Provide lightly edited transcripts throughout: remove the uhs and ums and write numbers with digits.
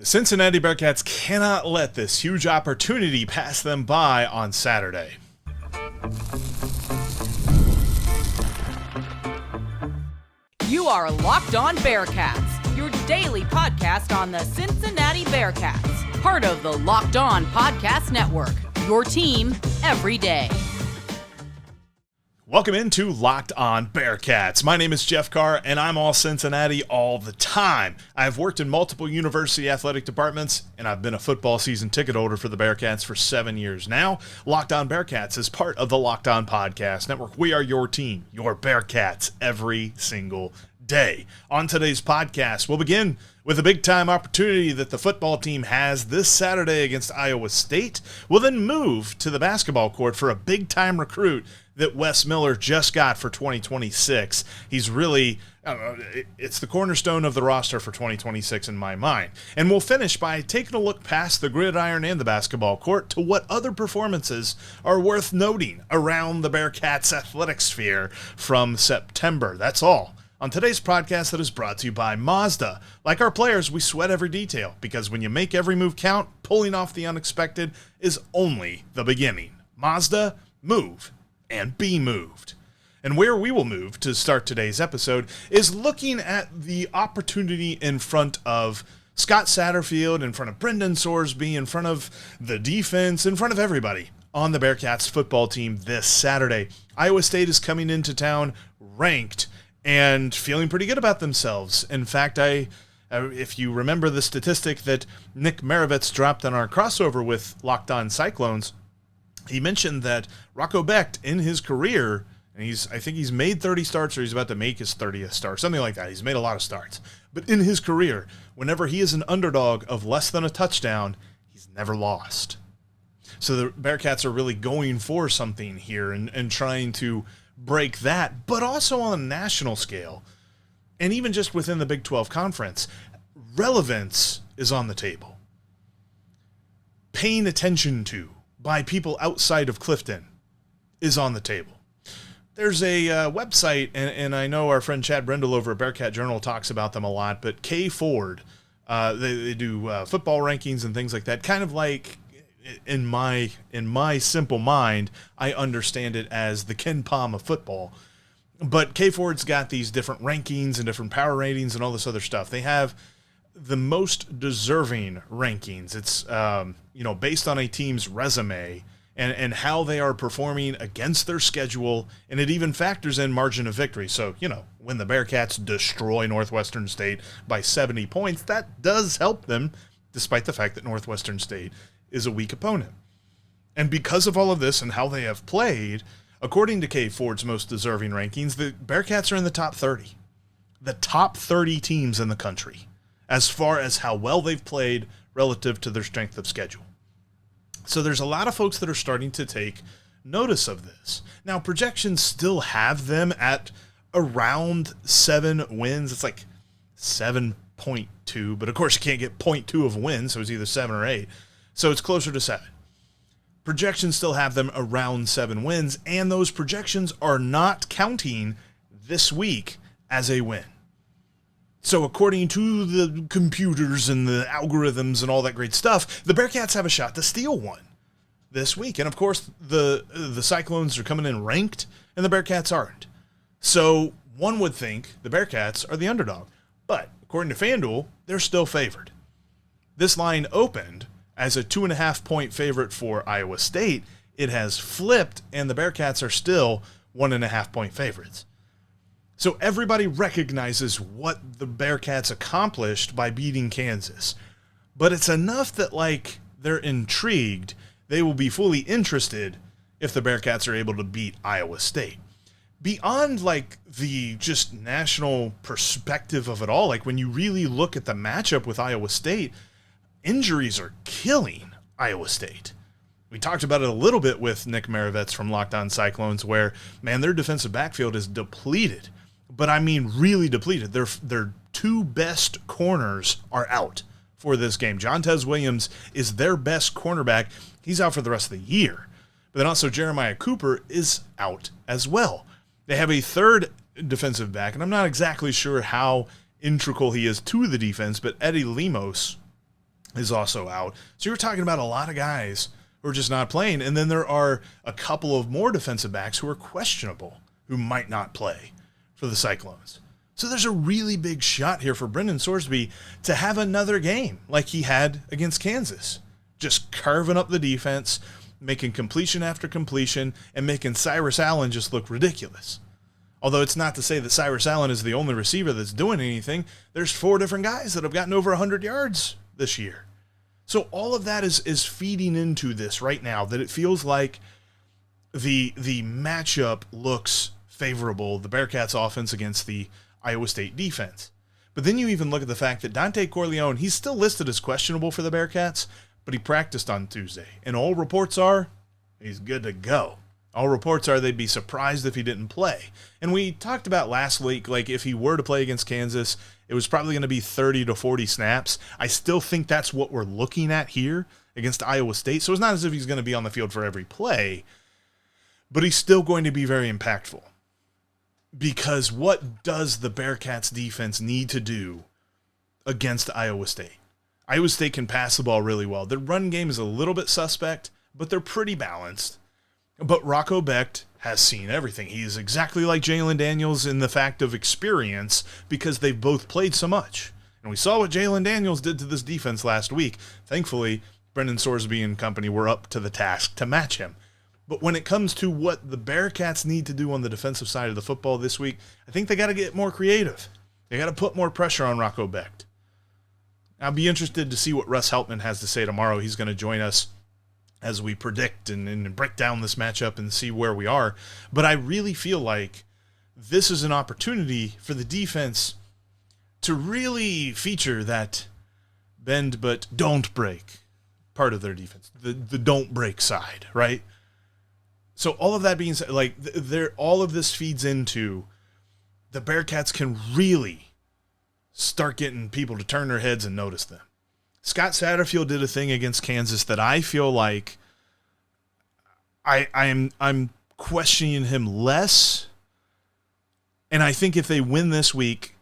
The Cincinnati Bearcats cannot let this huge opportunity pass them by on Saturday. You are Locked On Bearcats, your daily podcast on the Cincinnati Bearcats, part of the Locked On Podcast Network, your team every day. Welcome into Locked On Bearcats. My name is Jeff Carr, and I'm all Cincinnati all the time. I've worked in multiple university athletic departments, and I've been a football season ticket holder for the Bearcats for 7 years now. Locked On Bearcats is part of the Locked On Podcast Network. We are your team, your Bearcats, every single day. On today's podcast, we'll begin with a big-time opportunity that the football team has this Saturday against Iowa State. We'll then move to the basketball court for a big-time recruit that Wes Miller just got for 2026. He's really, it's the cornerstone of the roster for 2026 in my mind. And we'll finish by taking a look past the gridiron and the basketball court to what other performances are worth noting around the Bearcats athletic sphere from September. That's all on today's podcast that is brought to you by Mazda. Like our players, we sweat every detail because when you make every move count, pulling off the unexpected is only the beginning. Mazda, move and be moved. And where we will move to start today's episode is looking at the opportunity in front of Scott Satterfield, in front of Brendan Sorsby, in front of the defense, in front of everybody on the Bearcats football team this Saturday. Iowa State is coming into town ranked and feeling pretty good about themselves. In fact, if you remember the statistic that Nick Maravitz dropped on our crossover with Locked On Cyclones, he mentioned that Rocco Becht in his career, and I think he's made 30 starts or he's about to make his 30th start, something like that. He's made a lot of starts. But in his career, whenever he is an underdog of less than a touchdown, he's never lost. So the Bearcats are really going for something here and trying to break that, but also on a national scale. And even just within the Big 12 conference, relevance is on the table. Paying attention to by people outside of Clifton is on the table. There's a website, and I know our friend Chad Brendel over at Bearcat Journal talks about them a lot, but K Ford, they do football rankings and things like that, kind of like, in my simple mind, I understand it as the Ken Pom of football. But K Ford's got these different rankings and different power ratings and all this other stuff. They have the most deserving rankings. It's based on a team's resume and how they are performing against their schedule, and it even factors in margin of victory. So, when the Bearcats destroy Northwestern State by 70 points, that does help them, despite the fact that Northwestern State is a weak opponent. And because of all of this and how they have played, according to K Ford's most deserving rankings, the Bearcats are in the top 30. The top 30 teams in the country, as far as how well they've played relative to their strength of schedule. So there's a lot of folks that are starting to take notice of this. Now, projections still have them at around 7 wins. It's like 7.2, but of course you can't get 0.2 of a win, so it's either 7 or 8. So it's closer to 7. Projections still have them around 7 wins, and those projections are not counting this week as a win. So according to the computers and the algorithms and all that great stuff, the Bearcats have a shot to steal one this week. And of course, the Cyclones are coming in ranked, and the Bearcats aren't. So one would think the Bearcats are the underdog. But according to FanDuel, they're still favored. This line opened as a 2.5-point favorite for Iowa State. It has flipped, and the Bearcats are still 1.5-point favorites. So everybody recognizes what the Bearcats accomplished by beating Kansas. But it's enough that, they're intrigued. They will be fully interested if the Bearcats are able to beat Iowa State. Beyond, the just national perspective of it all, when you really look at the matchup with Iowa State, injuries are killing Iowa State. We talked about it a little bit with Nick Maravitz from Locked On Cyclones, where, their defensive backfield is depleted. But I mean really depleted. Their 2 best corners are out for this game. Jontez Williams is their best cornerback. He's out for the rest of the year. But then also Jeremiah Cooper is out as well. They have a third defensive back, and I'm not exactly sure how integral he is to the defense, but Eddie Lemos is also out. So you're talking about a lot of guys who are just not playing. And then there are a couple of more defensive backs who are questionable, who might not play for the Cyclones. So there's a really big shot here for Brendan Sorsby to have another game like he had against Kansas. Just carving up the defense, making completion after completion, and making Cyrus Allen just look ridiculous. Although it's not to say that Cyrus Allen is the only receiver that's doing anything. There's 4 different guys that have gotten over 100 yards this year. So all of that is feeding into this right now, that it feels like the matchup looks favorable, the Bearcats offense against the Iowa State defense. But then you even look at the fact that Dante Corleone, he's still listed as questionable for the Bearcats, but he practiced on Tuesday. And all reports are he's good to go. All reports are they'd be surprised if he didn't play. And we talked about last week, like if he were to play against Kansas, it was probably going to be 30 to 40 snaps. I still think that's what we're looking at here against Iowa State. So it's not as if he's going to be on the field for every play, but he's still going to be very impactful. Because what does the Bearcats defense need to do against Iowa State? Iowa State can pass the ball really well. Their run game is a little bit suspect, but they're pretty balanced. But Rocco Becht has seen everything. He is exactly like Jalen Daniels in the fact of experience because they've both played so much. And we saw what Jalen Daniels did to this defense last week. Thankfully, Brendan Sorsby and company were up to the task to match him. But when it comes to what the Bearcats need to do on the defensive side of the football this week, I think they got to get more creative. They got to put more pressure on Rocco Becht. I'll be interested to see what Russ Heltman has to say tomorrow. He's going to join us as we predict and break down this matchup and see where we are. But I really feel like this is an opportunity for the defense to really feature that bend but don't break part of their defense, the don't break side, right? So all of that being said, like all of this feeds into the Bearcats can really start getting people to turn their heads and notice them. Scott Satterfield did a thing against Kansas that I feel like I'm questioning him less, and I think if they win this week,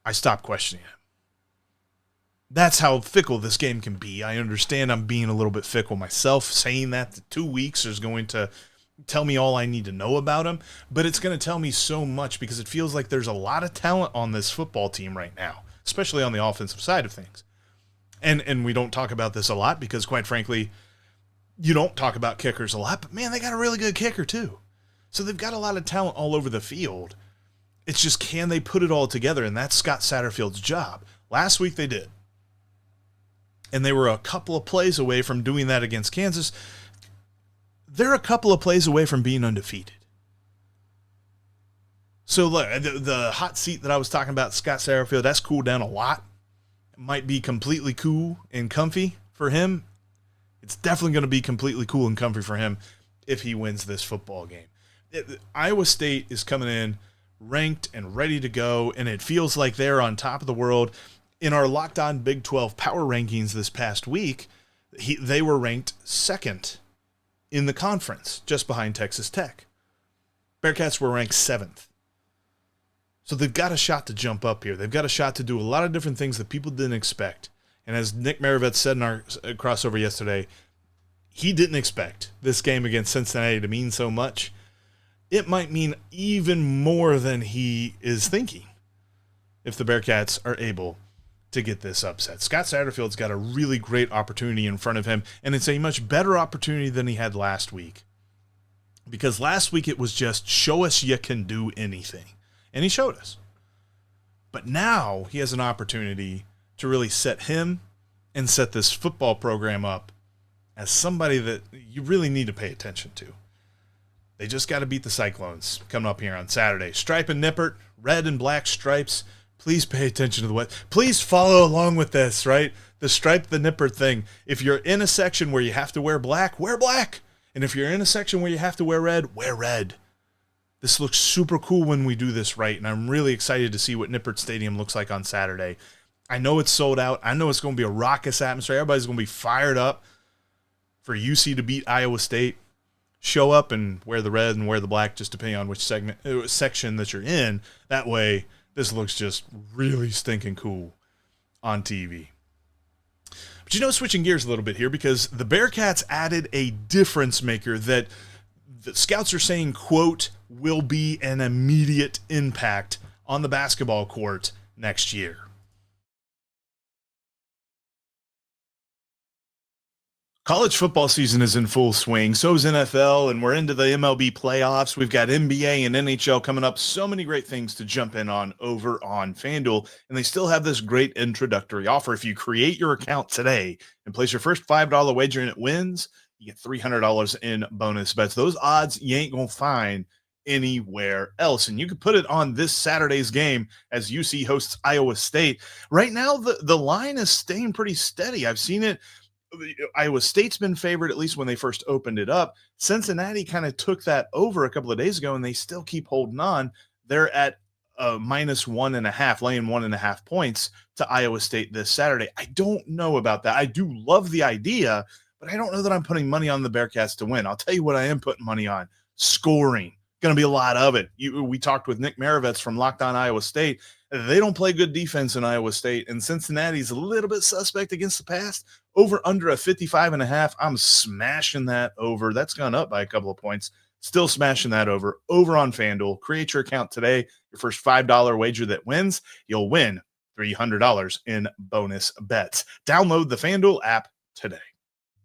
I stop questioning him. That's how fickle this game can be. I understand I'm being a little bit fickle myself, saying that 2 weeks is going to tell me all I need to know about him, but it's going to tell me so much because it feels like there's a lot of talent on this football team right now, especially on the offensive side of things. And we don't talk about this a lot because, quite frankly, you don't talk about kickers a lot, but, man, they got a really good kicker too. So they've got a lot of talent all over the field. It's just, can they put it all together? And that's Scott Satterfield's job. Last week they did. And they were a couple of plays away from doing that against Kansas. They're a couple of plays away from being undefeated. So look, the hot seat that I was talking about, Scott Satterfield, that's cooled down a lot. It might be completely cool and comfy for him. It's definitely going to be completely cool and comfy for him if he wins this football game. Iowa State is coming in ranked and ready to go, and it feels like they're on top of the world. In our Locked On Big 12 power rankings this past week, they were ranked second in the conference, just behind Texas Tech. Bearcats were ranked 7th. So they've got a shot to jump up here. They've got a shot to do a lot of different things that people didn't expect. And as Nick Maravets said in our crossover yesterday, he didn't expect this game against Cincinnati to mean so much. It might mean even more than he is thinking if the Bearcats are able to get this upset. Scott Satterfield's got a really great opportunity in front of him, and it's a much better opportunity than he had last week. Because last week it was just, show us you can do anything. And he showed us. But now he has an opportunity to really set him and set this football program up as somebody that you really need to pay attention to. They just got to beat the Cyclones coming up here on Saturday. Stripe and Nippert, red and black stripes. Please pay attention to the what. Please follow along with this, right? The stripe, the Nippert thing. If you're in a section where you have to wear black, wear black. And if you're in a section where you have to wear red. This looks super cool when we do this right, and I'm really excited to see what Nippert Stadium looks like on Saturday. I know it's sold out. I know it's going to be a raucous atmosphere. Everybody's going to be fired up for UC to beat Iowa State. Show up and wear the red and wear the black, just depending on which section that you're in. That way, this looks just really stinking cool on TV. But switching gears a little bit here, because the Bearcats added a difference maker that the scouts are saying, quote, will be an immediate impact on the basketball court next year. College football season is in full swing. So is NFL, and we're into the MLB playoffs. We've got NBA and NHL coming up. So many great things to jump in on over on FanDuel, and they still have this great introductory offer. If you create your account today and place your first $5 wager and it wins, you get $300 in bonus bets. Those odds you ain't going to find anywhere else. And you can put it on this Saturday's game as UC hosts Iowa State. Right now, the line is staying pretty steady. I've seen it. Iowa State's been favored, at least when they first opened it up. Cincinnati kind of took that over a couple of days ago, and they still keep holding on. They're at -1.5, laying 1.5 points to Iowa State this Saturday. I don't know about that. I do love the idea, but I don't know that I'm putting money on the Bearcats to win. I'll tell you what I am putting money on: scoring. Going to be a lot of it. We talked with Nick Maravets from Locked On Iowa State. They don't play good defense in Iowa State, and Cincinnati's a little bit suspect against the pass. Over under a 55.5. I'm smashing that over. That's gone up by a couple of points. Still smashing that over on FanDuel. Create your account today. Your first $5 wager that wins, you'll win $300 in bonus bets. Download the FanDuel app today.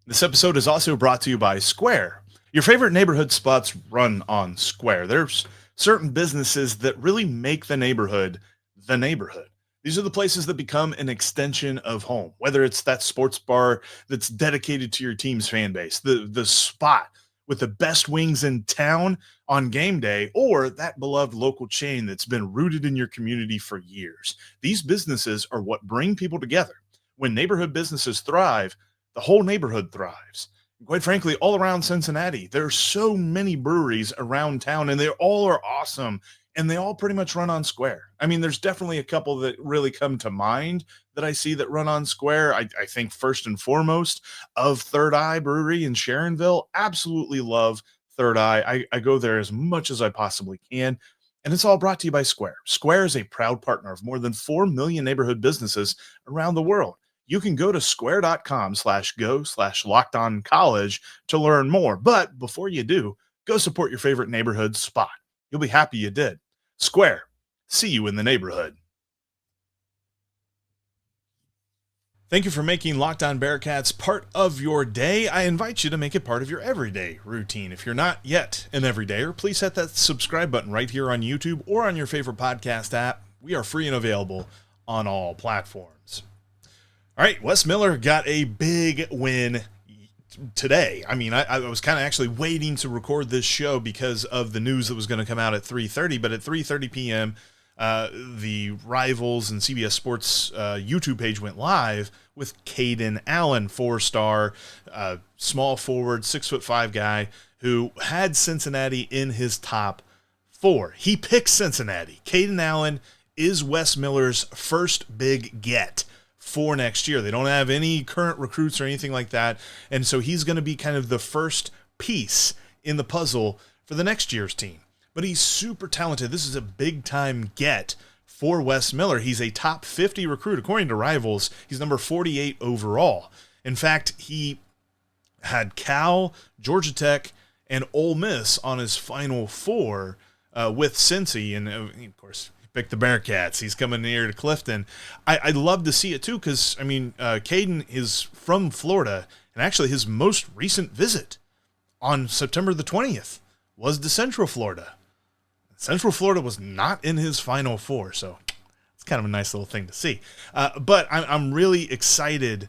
This episode is also brought to you by Square. Your favorite neighborhood spots run on Square. There's certain businesses that really make the neighborhood the neighborhood. These are the places that become an extension of home, whether it's that sports bar that's dedicated to your team's fan base, the spot with the best wings in town on game day, or that beloved local chain that's been rooted in your community for years. These businesses are what bring people together. When neighborhood businesses thrive, the whole neighborhood thrives. Quite frankly, all around Cincinnati, there are so many breweries around town, and they all are awesome, and they all pretty much run on Square. I mean, there's definitely a couple that really come to mind that I see that run on Square. I think first and foremost of Third Eye Brewery in Sharonville. Absolutely love Third Eye. I go there as much as I possibly can, and it's all brought to you by Square. Square is a proud partner of more than 4 million neighborhood businesses around the world. You can go to square.com/go/lockedoncollege to learn more. But before you do, go support your favorite neighborhood spot. You'll be happy you did. Square. See you in the neighborhood. Thank you for making Locked On Bearcats part of your day. I invite you to make it part of your everyday routine. If you're not yet an everydayer, please hit that subscribe button right here on YouTube or on your favorite podcast app. We are free and available on all platforms. All right, Wes Miller got a big win today. I mean, I was kind of actually waiting to record this show because of the news that was going to come out at 3:30, but at 3:30 p.m., the Rivals and CBS Sports YouTube page went live with Kayden Allen, 4-star, small forward, 6'5" guy who had Cincinnati in his top 4. He picked Cincinnati. Kayden Allen is Wes Miller's first big get for next year. They don't have any current recruits or anything like that, and so he's going to be kind of the first piece in the puzzle for the next year's team. But he's super talented. This is a big-time get for Wes Miller. He's a top 50 recruit. According to Rivals, he's number 48 overall. In fact, he had Cal, Georgia Tech, and Ole Miss on his Final Four with Cincy, and of course, pick the Bearcats. He's coming near to Clifton. I'd love to see it too, because I mean, Kayden is from Florida, and actually his most recent visit on September the 20th was to Central Florida. Central Florida was not in his Final Four, so it's kind of a nice little thing to see. But I'm really excited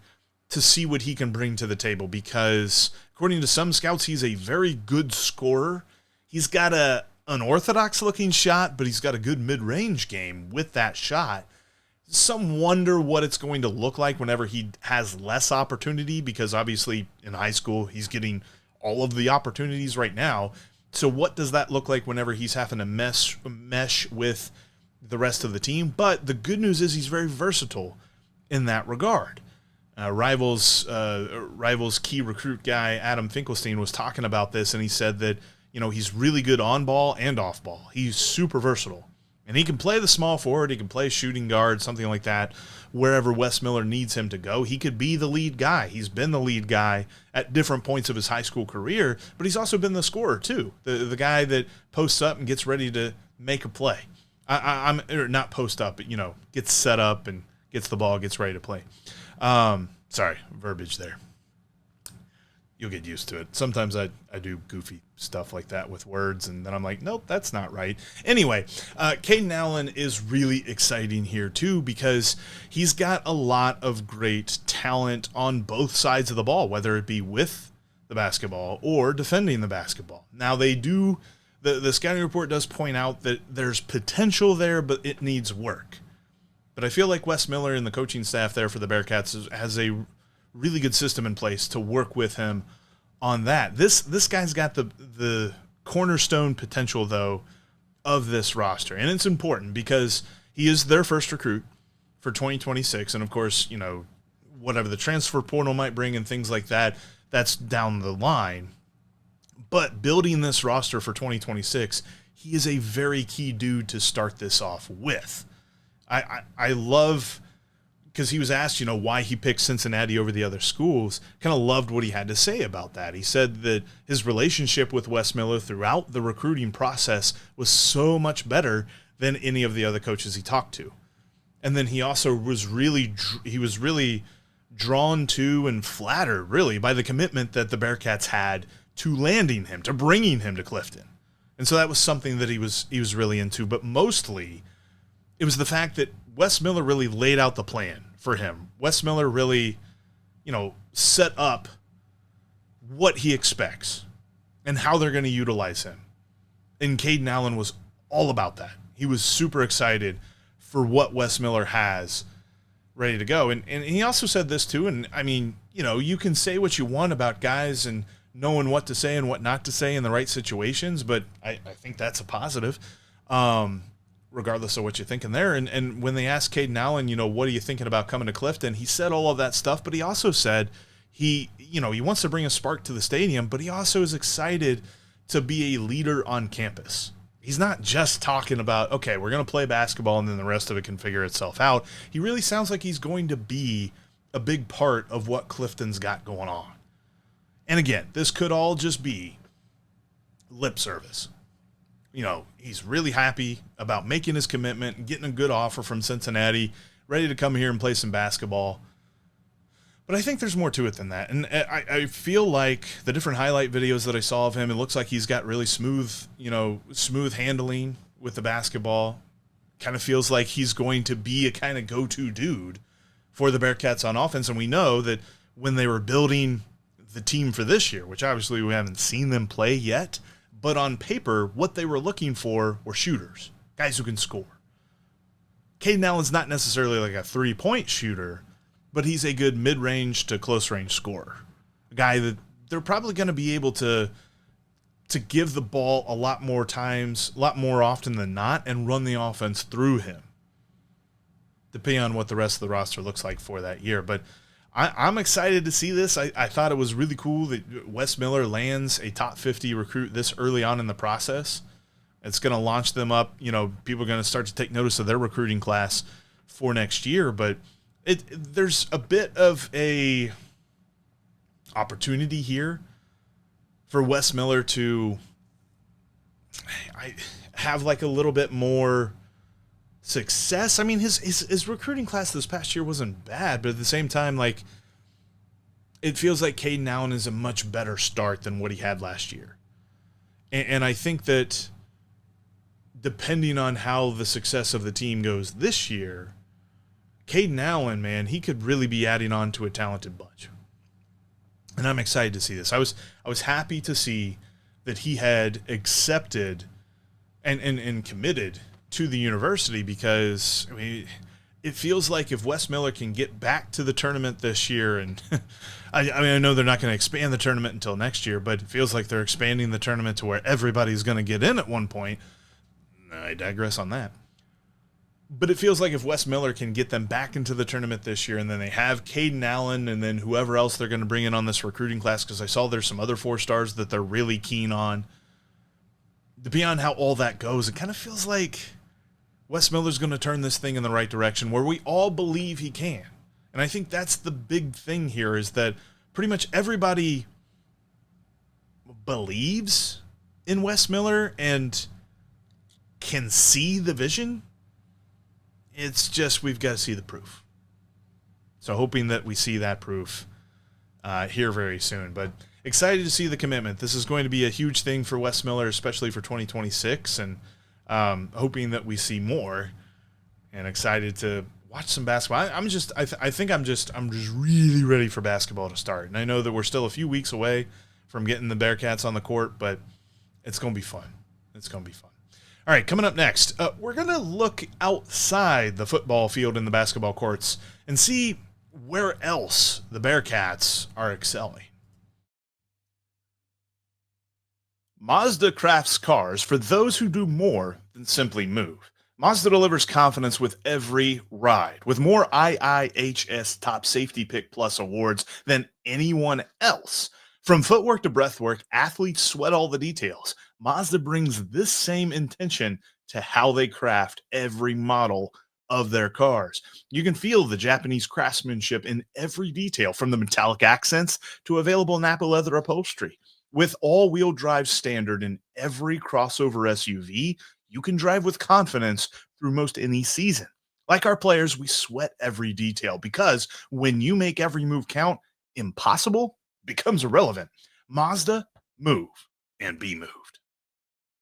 to see what he can bring to the table, because according to some scouts, he's a very good scorer. He's got an unorthodox looking shot, but he's got a good mid-range game with that shot. Some wonder what it's going to look like whenever he has less opportunity, because obviously in high school he's getting all of the opportunities right now. So what does that look like whenever he's having to mesh with the rest of the team? But the good news is he's very versatile in that regard. Rivals key recruit guy Adam Finkelstein was talking about this, and he said that he's really good on ball and off ball. He's super versatile, And he can play the small forward, he can play shooting guard, something like that, wherever Wes Miller needs him to go. He could be the lead guy. He's been the lead guy at different points of his high school career, but he's also been the scorer too, the guy that posts up and gets ready to make a play. I'm not post up, but, gets set up and gets the ball, gets ready to play. Sorry, verbiage there. You'll get used to it. Sometimes I do goofy stuff like that with words, and then I'm like, nope, that's not right. Anyway, Kayden Allen is really exciting here, too, because he's got a lot of great talent on both sides of the ball, whether it be with the basketball or defending the basketball. Now, the scouting report does point out that there's potential there, but it needs work. But I feel like Wes Miller and the coaching staff there for the Bearcats has a really good system in place to work with him on that. This guy's got the cornerstone potential, though, of this roster. And it's important because he is their first recruit for 2026. And, of course, whatever the transfer portal might bring and things like that, that's down the line. But building this roster for 2026, he is a very key dude to start this off with. I love, because he was asked, why he picked Cincinnati over the other schools, kind of loved what he had to say about that. He said that his relationship with Wes Miller throughout the recruiting process was so much better than any of the other coaches he talked to. And then he also was really drawn to and flattered, really, by the commitment that the Bearcats had to landing him, to bringing him to Clifton. And so that was something that he was really into. But mostly, it was the fact that Wes Miller really laid out the plan for him. Wes Miller really, set up what he expects and how they're going to utilize him. And Kayden Allen was all about that. He was super excited for what Wes Miller has ready to go. And he also said this too, and I mean, you can say what you want about guys and knowing what to say and what not to say in the right situations, but I think that's a positive. Regardless of what you're thinking there. And when they asked Kayden Allen, what are you thinking about coming to Clifton? He said all of that stuff, but he also said he wants to bring a spark to the stadium, but he also is excited to be a leader on campus. He's not just talking about, okay, we're going to play basketball and then the rest of it can figure itself out. He really sounds like he's going to be a big part of what Clifton's got going on. And again, this could all just be lip service. He's really happy about making his commitment and getting a good offer from Cincinnati, ready to come here and play some basketball. But I think there's more to it than that. And I feel like the different highlight videos that I saw of him, it looks like he's got really smooth handling with the basketball. Kind of feels like he's going to be a kind of go-to dude for the Bearcats on offense. And we know that when they were building the team for this year, which obviously we haven't seen them play yet, but on paper, what they were looking for were shooters, guys who can score. Kayden Allen's not necessarily like a three-point shooter, but he's a good mid-range to close-range scorer. A guy that they're probably going to be able to give the ball a lot more times, a lot more often than not, and run the offense through him, depending on what the rest of the roster looks like for that year. But I'm excited to see this. I thought it was really cool that Wes Miller lands a top 50 recruit this early on in the process. It's going to launch them up. People are going to start to take notice of their recruiting class for next year. But there's a bit of a opportunity here for Wes Miller to have like a little bit more success. I mean, his recruiting class this past year wasn't bad, but at the same time, like, it feels like Kayden Allen is a much better start than what he had last year. And I think that depending on how the success of the team goes this year, Kayden Allen, man, he could really be adding on to a talented bunch. And I'm excited to see this. I was happy to see that he had accepted and committed to the university, because I mean, it feels like if Wes Miller can get back to the tournament this year, and I know they're not going to expand the tournament until next year, but it feels like they're expanding the tournament to where everybody's going to get in at one point. I digress on that. But it feels like if Wes Miller can get them back into the tournament this year, and then they have Kayden Allen and then whoever else they're going to bring in on this recruiting class, because I saw there's some other 4-stars that they're really keen on. Depending on how all that goes, it kind of feels like Wes Miller's going to turn this thing in the right direction where we all believe he can. And I think that's the big thing here, is that pretty much everybody believes in Wes Miller and can see the vision. It's just we've got to see the proof. So hoping that we see that proof here very soon. But excited to see the commitment. This is going to be a huge thing for Wes Miller, especially for 2026, and hoping that we see more. And excited to watch some basketball. I think I'm just really ready for basketball to start. And I know that we're still a few weeks away from getting the Bearcats on the court, but it's going to be fun. It's going to be fun. All right, coming up next, we're going to look outside the football field and the basketball courts and see where else the Bearcats are excelling. Mazda crafts cars for those who do more than simply move. Mazda delivers confidence with every ride, with more IIHS Top Safety Pick Plus awards than anyone else. From footwork to breathwork, athletes sweat all the details. Mazda brings this same intention to how they craft every model of their cars. You can feel the Japanese craftsmanship in every detail, from the metallic accents to available Napa leather upholstery. With all-wheel drive standard in every crossover SUV, you can drive with confidence through most any season. Like our players, we sweat every detail, because when you make every move count, impossible becomes irrelevant. Mazda, move and be moved.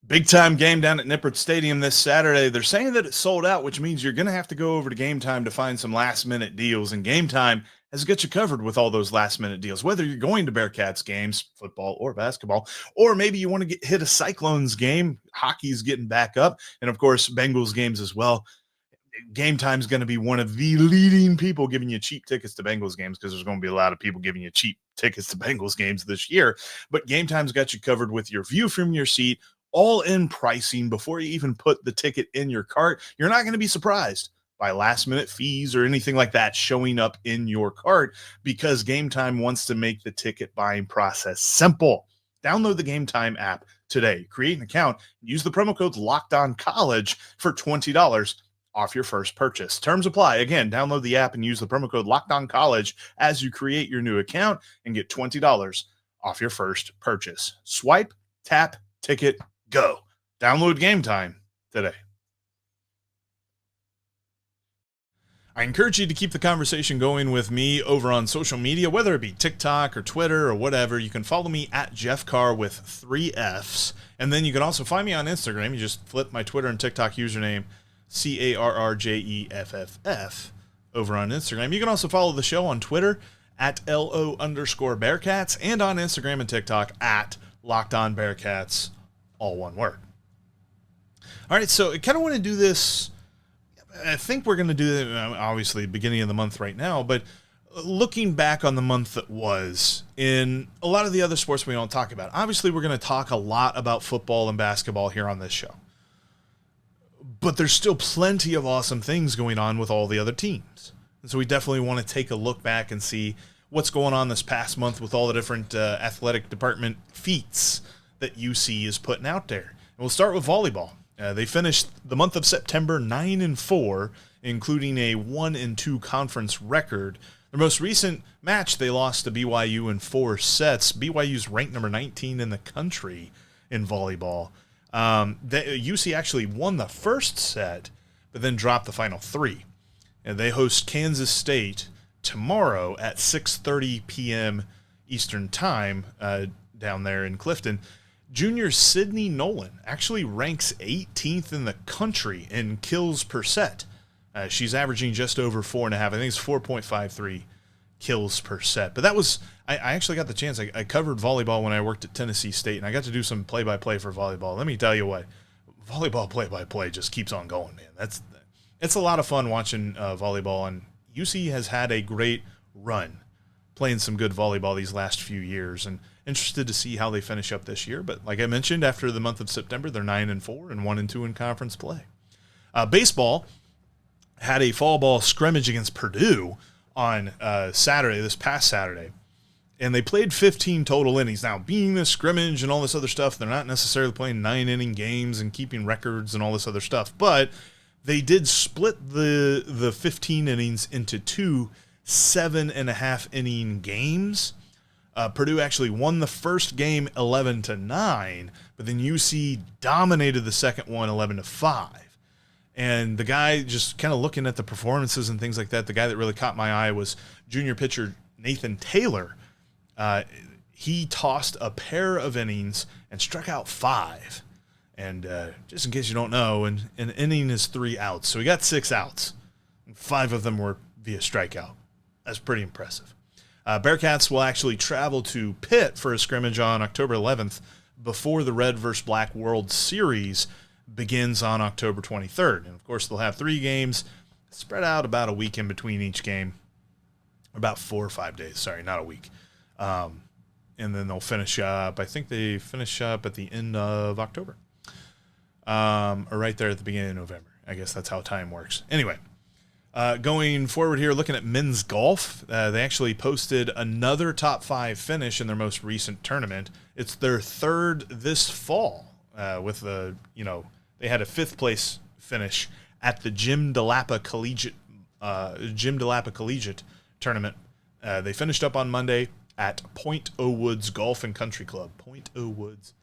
Big time game down at Nippert Stadium this Saturday. They're saying that it's sold out, which means you're going to have to go over to Game Time to find some last-minute deals, and Game Time has got you covered with all those last-minute deals, whether you're going to Bearcats games, football or basketball, or maybe you want to hit a Cyclones game. Hockey's getting back up, and, of course, Bengals games as well. Game Time's going to be one of the leading people giving you cheap tickets to Bengals games, because there's going to be a lot of people giving you cheap tickets to Bengals games this year. But Game Time's got you covered with your view from your seat, all-in pricing before you even put the ticket in your cart. You're not going to be surprised by last-minute fees or anything like that showing up in your cart, because Game Time wants to make the ticket buying process simple. Download the Game Time app today. Create an account. Use the promo code LOCKEDONCollege for $20 off your first purchase. Terms apply. Again, download the app and use the promo code LOCKEDONCollege as you create your new account and get $20 off your first purchase. Swipe, tap, ticket, go. Download Game Time today. I encourage you to keep the conversation going with me over on social media, whether it be TikTok or Twitter or whatever. You can follow me at Jeff Carr with 3 Fs. And then you can also find me on Instagram. You just flip my Twitter and TikTok username, CarrJeff, over on Instagram. You can also follow the show on Twitter at LO_Bearcats, and on Instagram and TikTok at LockedOnBearcats, all one word. All right, so I kind of want to do this. I think we're going to do it, obviously, beginning of the month right now, but looking back on the month that was in a lot of the other sports we don't talk about. Obviously, we're going to talk a lot about football and basketball here on this show, but there's still plenty of awesome things going on with all the other teams. And so we definitely want to take a look back and see what's going on this past month with all the different athletic department feats that UC is putting out there. And we'll start with volleyball. They finished the month of September 9-4, including a 1-2 conference record. Their most recent match, they lost to BYU in 4 sets. BYU's ranked number 19 in the country in volleyball. UC actually won the first set, but then dropped the final 3. And they host Kansas State tomorrow at 6:30 p.m. Eastern Time down there in Clifton. Junior Sydney Nolan actually ranks 18th in the country in kills per set. She's averaging just over 4.5. I think it's 4.53 kills per set. But that was, I actually got the chance. I covered volleyball when I worked at Tennessee State, and I got to do some play-by-play for volleyball. Let me tell you what, volleyball play-by-play just keeps on going, man. It's a lot of fun watching volleyball, and UC has had a great run playing some good volleyball these last few years, and interested to see how they finish up this year. But like I mentioned, after the month of September, they're 9-4 and 1-2 in conference play. Baseball had a fall ball scrimmage against Purdue on Saturday, this past Saturday, and they played 15 total innings. Now, being a scrimmage and all this other stuff, they're not necessarily playing 9-inning games and keeping records and all this other stuff, but They did split the 15 innings into 2 7.5-inning games. Purdue actually won the first game 11-9, but then UC dominated the second one 11-5. And the guy, just kind of looking at the performances and things like that, the guy that really caught my eye was junior pitcher Nathan Taylor. He tossed a pair of innings and struck out 5. And just in case you don't know, an inning is 3 outs. So he got 6 outs, and 5 of them were via strikeout. That's pretty impressive. Bearcats will actually travel to Pitt for a scrimmage on October 11th before the Red vs. Black World Series begins on October 23rd. And, of course, they'll have 3 games spread out about a week in between each game, about 4 or 5 days. Sorry, not a week. And then they'll finish up. I think they finish up at the end of October. Or right there at the beginning of November. I guess that's how time works. Anyway, going forward here, looking at men's golf, they actually posted another top 5 finish in their most recent tournament. It's their 3rd this fall. With the, they had a 5th place finish at the Jim DeLappa Collegiate tournament. They finished up on Monday at Point O Woods Golf and Country Club. Point O Woods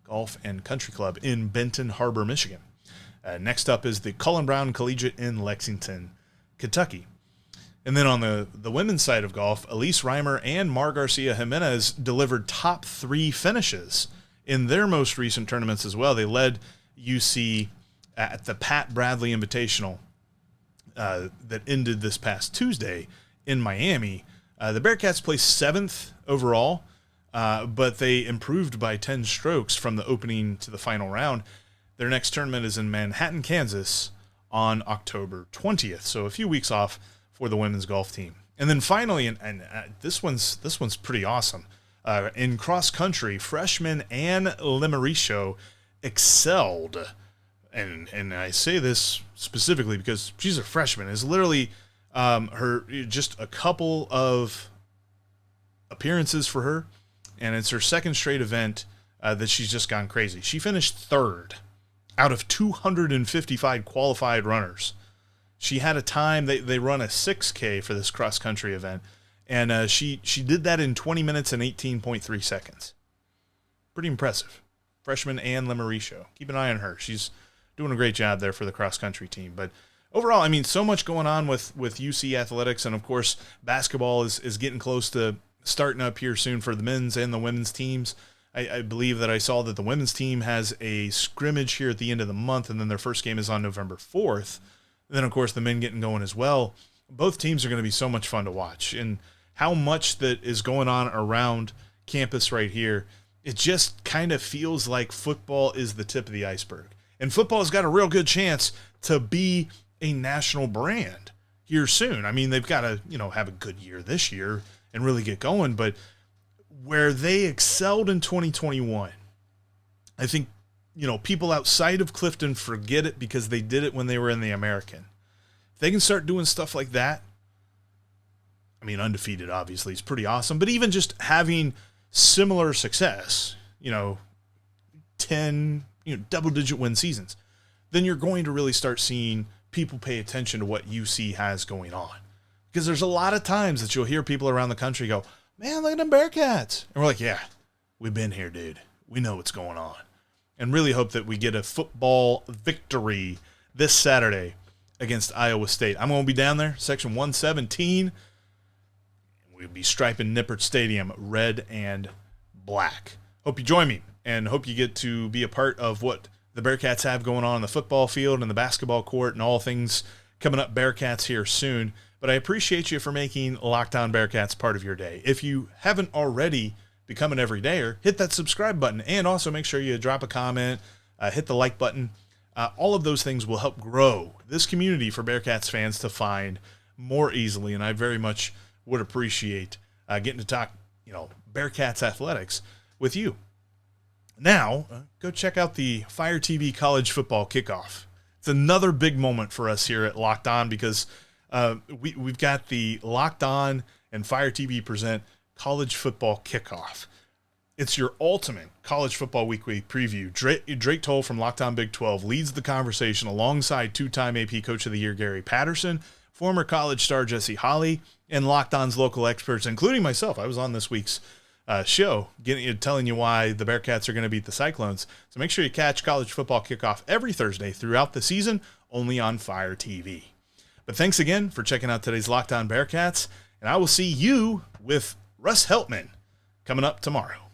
Golf and Country Club in Benton Harbor, Michigan. Next up is the Cullen Brown Collegiate in Lexington, Kentucky. And then on the women's side of golf, Elise Reimer and Mar Garcia Jimenez delivered top 3 finishes in their most recent tournaments as well. They led UC at the Pat Bradley Invitational that ended this past Tuesday in Miami. The Bearcats placed 7th overall, but they improved by 10 strokes from the opening to the final round. Their next tournament is in Manhattan, Kansas on October 20th, so a few weeks off for the women's golf team. And then finally, and this one's pretty awesome. In cross country, freshman Anne Lemurisho excelled, and I say this specifically because she's a freshman. It's literally her just a couple of appearances for her, and it's her 2nd straight event that she's just gone crazy. She finished 3rd out of 255 qualified runners. She had a time, they run a 6K for this cross country event. And she did that in 20 minutes and 18.3 seconds. Pretty impressive. Freshman Anne Lemurisho. Keep an eye on her. She's doing a great job there for the cross-country team. But overall, I mean, so much going on with UC athletics. And, of course, basketball is getting close to starting up here soon for the men's and the women's teams. I believe that I saw that the women's team has a scrimmage here at the end of the month, and then their first game is on November 4th. And then, of course, the men getting going as well. Both teams are going to be so much fun to watch. And how much that is going on around campus right here, it just kind of feels like football is the tip of the iceberg. And football has got a real good chance to be a national brand here soon. I mean, they've got to, have a good year this year and really get going. But where they excelled in 2021, I think, people outside of Clifton forget it because they did it when they were in the American. If they can start doing stuff like that, I mean, undefeated, obviously, is pretty awesome. But even just having similar success, 10, double-digit win seasons, then you're going to really start seeing people pay attention to what UC has going on. Because there's a lot of times that you'll hear people around the country go, man, look at them Bearcats. And we're like, yeah, we've been here, dude. We know what's going on. And really hope that we get a football victory this Saturday against Iowa State. I'm going to be down there, section 117. We'll be striping Nippert Stadium red and black. Hope you join me, and hope you get to be a part of what the Bearcats have going on the football field and the basketball court and all things coming up Bearcats here soon. But I appreciate you for making Locked On Bearcats part of your day. If you haven't already become an everydayer, hit that subscribe button, and also make sure you drop a comment, hit the like button. All of those things will help grow this community for Bearcats fans to find more easily, and I very much would appreciate getting to talk, Bearcats athletics with you. Now, go check out the Fire TV College Football Kickoff. It's another big moment for us here at Locked On because we've got the Locked On and Fire TV present College Football Kickoff. It's your ultimate college football weekly preview. Drake Toll from Locked On Big 12 leads the conversation alongside two-time AP Coach of the Year Gary Patterson, former college star Jesse Holley, and Locked On's local experts, including myself. I was on this week's show telling you why the Bearcats are going to beat the Cyclones. So make sure you catch college football kickoff every Thursday throughout the season, only on Fire TV. But thanks again for checking out today's Locked On Bearcats, and I will see you with Russ Heltman coming up tomorrow.